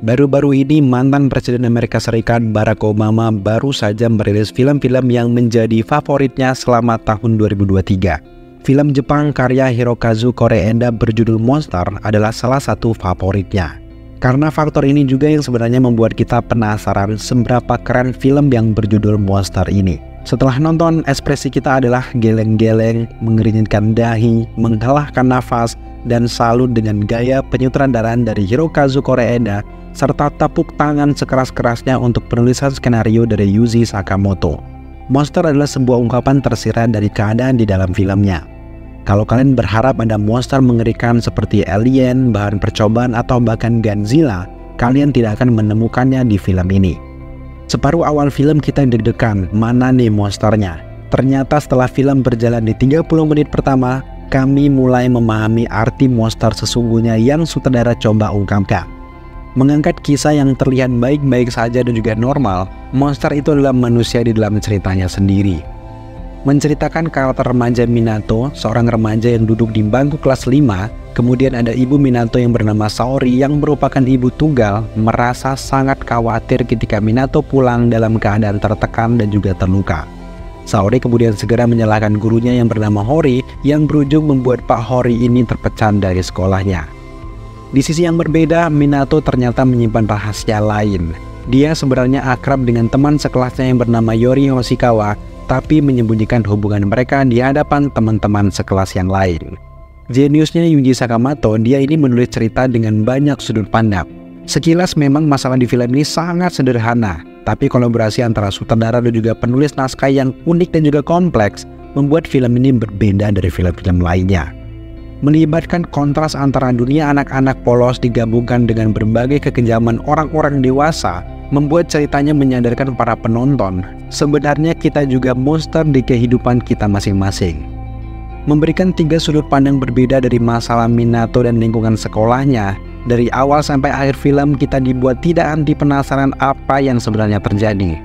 Baru-baru ini mantan Presiden Amerika Serikat Barack Obama baru saja merilis film-film yang menjadi favoritnya selama tahun 2023. Film Jepang karya Hirokazu Koreeda berjudul Monster adalah salah satu favoritnya. Karena faktor ini juga yang sebenarnya membuat kita penasaran seberapa keren film yang berjudul Monster ini. Setelah nonton, ekspresi kita adalah geleng-geleng, mengeringkan dahi, menghalahkan nafas, dan salut dengan gaya penyutradaraan dari Hirokazu Koreeda, serta tepuk tangan sekeras-kerasnya untuk penulisan skenario dari Yuji Sakamoto. Monster adalah sebuah ungkapan tersirat dari keadaan di dalam filmnya. Kalau kalian berharap ada monster mengerikan seperti alien, bahan percobaan, atau bahkan Godzilla, kalian tidak akan menemukannya di film ini. Separuh awal film kita deg-degan, mana nih monsternya? Ternyata setelah film berjalan di 30 menit pertama, kami mulai memahami arti monster sesungguhnya yang sutradara coba ungkapkan. Mengangkat kisah yang terlihat baik-baik saja dan juga normal, monster itu adalah manusia di dalam ceritanya sendiri. Menceritakan karakter remaja Minato, seorang remaja yang duduk di bangku kelas 5, kemudian ada ibu Minato yang bernama Saori yang merupakan ibu tunggal, merasa sangat khawatir ketika Minato pulang dalam keadaan tertekan dan juga terluka. Saori kemudian segera menyalahkan gurunya yang bernama Hori yang berujung membuat Pak Hori ini terpecat dari sekolahnya. Di sisi yang berbeda, Minato ternyata menyimpan rahasia lain. Dia sebenarnya akrab dengan teman sekelasnya yang bernama Yori Hoshikawa, tapi menyembunyikan hubungan mereka di hadapan teman-teman sekelas yang lain. Jeniusnya Yuji Sakamoto, dia ini menulis cerita dengan banyak sudut pandang. Sekilas memang masalah di film ini sangat sederhana, tapi kolaborasi antara sutradara dan juga penulis naskah yang unik dan juga kompleks membuat film ini berbeda dari film-film lainnya. Melibatkan kontras antara dunia anak-anak polos digabungkan dengan berbagai kekejaman orang-orang dewasa, membuat ceritanya menyadarkan para penonton, sebenarnya kita juga monster di kehidupan kita masing-masing. Memberikan 3 sudut pandang berbeda dari masalah Minato dan lingkungan sekolahnya, dari awal sampai akhir film kita dibuat tidak henti penasaran apa yang sebenarnya terjadi.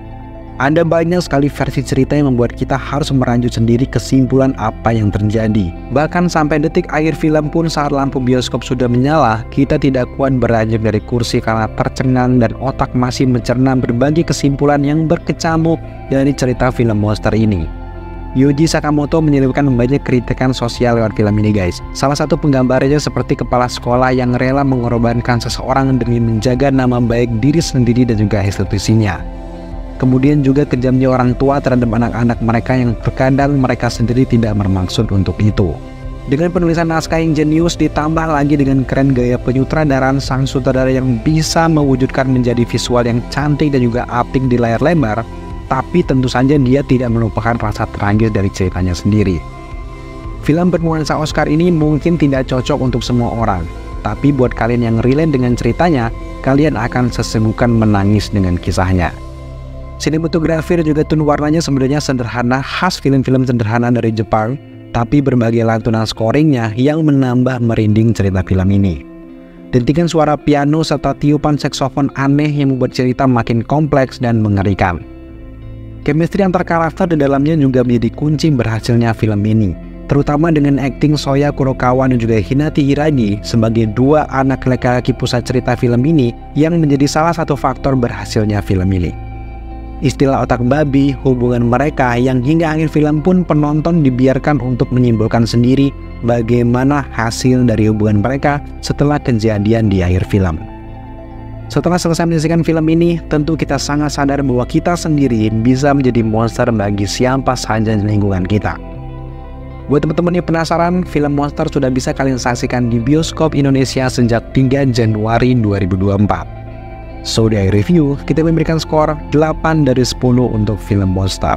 Ada banyak sekali versi cerita yang membuat kita harus meranjut sendiri kesimpulan apa yang terjadi. Bahkan sampai detik akhir film pun saat lampu bioskop sudah menyala, kita tidak kuat beranjak dari kursi karena tercengang dan otak masih mencerna berbagai kesimpulan yang berkecamuk dari cerita film monster ini. Yuji Sakamoto menyelipkan banyak kritikan sosial lewat film ini guys. Salah satu penggambarnya seperti kepala sekolah yang rela mengorbankan seseorang demi menjaga nama baik diri sendiri dan juga institusinya. Kemudian juga kejamnya orang tua terhadap anak-anak mereka yang terkadang mereka sendiri tidak bermaksud untuk itu. Dengan penulisan naskah yang jenius ditambah lagi dengan keren gaya penyutradaraan sang sutradara yang bisa mewujudkan menjadi visual yang cantik dan juga apik di layar lebar, tapi tentu saja dia tidak melupakan rasa tragis dari ceritanya sendiri. Film bernuansa Oscar ini mungkin tidak cocok untuk semua orang, tapi buat kalian yang relate dengan ceritanya, kalian akan sesenggukan menangis dengan kisahnya. Sinematografi dan juga tone warnanya sebenarnya sederhana, khas film-film sederhana dari Jepang, tapi berbagai lantunan scoringnya yang menambah merinding cerita film ini. Dentikan suara piano serta tiupan saksofon aneh yang membuat cerita makin kompleks dan mengerikan. Chemistry antar karakter di dalamnya juga menjadi kunci berhasilnya film ini, terutama dengan akting Soya Kurokawa dan juga Hinata Hiragi sebagai 2 anak laki-laki pusat cerita film ini yang menjadi salah satu faktor berhasilnya film ini. Istilah otak babi, hubungan mereka yang hingga akhir film pun penonton dibiarkan untuk menyimpulkan sendiri bagaimana hasil dari hubungan mereka setelah kejadian di akhir film. Setelah selesai menyaksikan film ini, tentu kita sangat sadar bahwa kita sendiri bisa menjadi monster bagi siapa saja di lingkungan kita. Buat teman-teman yang penasaran, film Monster sudah bisa kalian saksikan di bioskop Indonesia sejak 3 Januari 2024. So, di review, kita memberikan skor 8 dari 10 untuk film Monster.